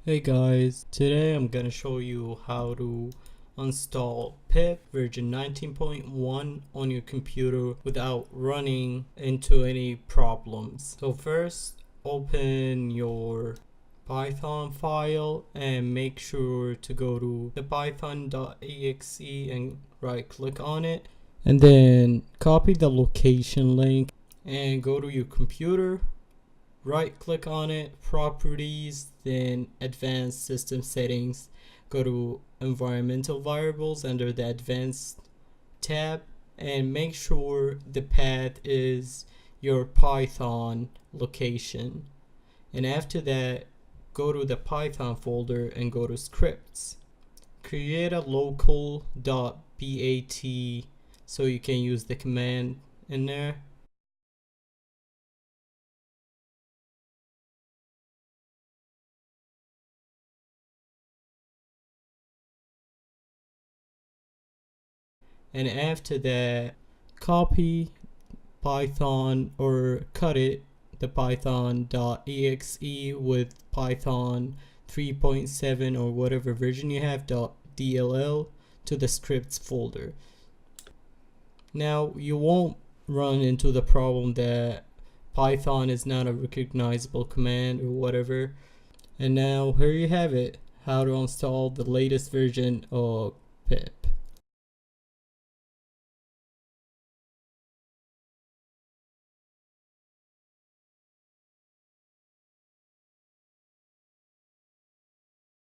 Hey guys, today I'm gonna show you how to install pip version 19.1 on your computer without running into any problems. So first, open your Python file and make sure to go to the python.exe and right click on it, and then copy the location link and go to your computer. Right click on it, properties, then advanced system settings, go to environmental variables under the advanced tab, and make sure the path is your Python location. And after that, go to the Python folder and go to scripts. Create a local .bat so you can use the command in there. And after that, copy Python or cut it, the python.exe with Python 3.7 or whatever version you have .dll to the scripts folder. Now you won't run into the problem that Python is not a recognizable command or whatever. And now here you have it, how to install the latest version of pip.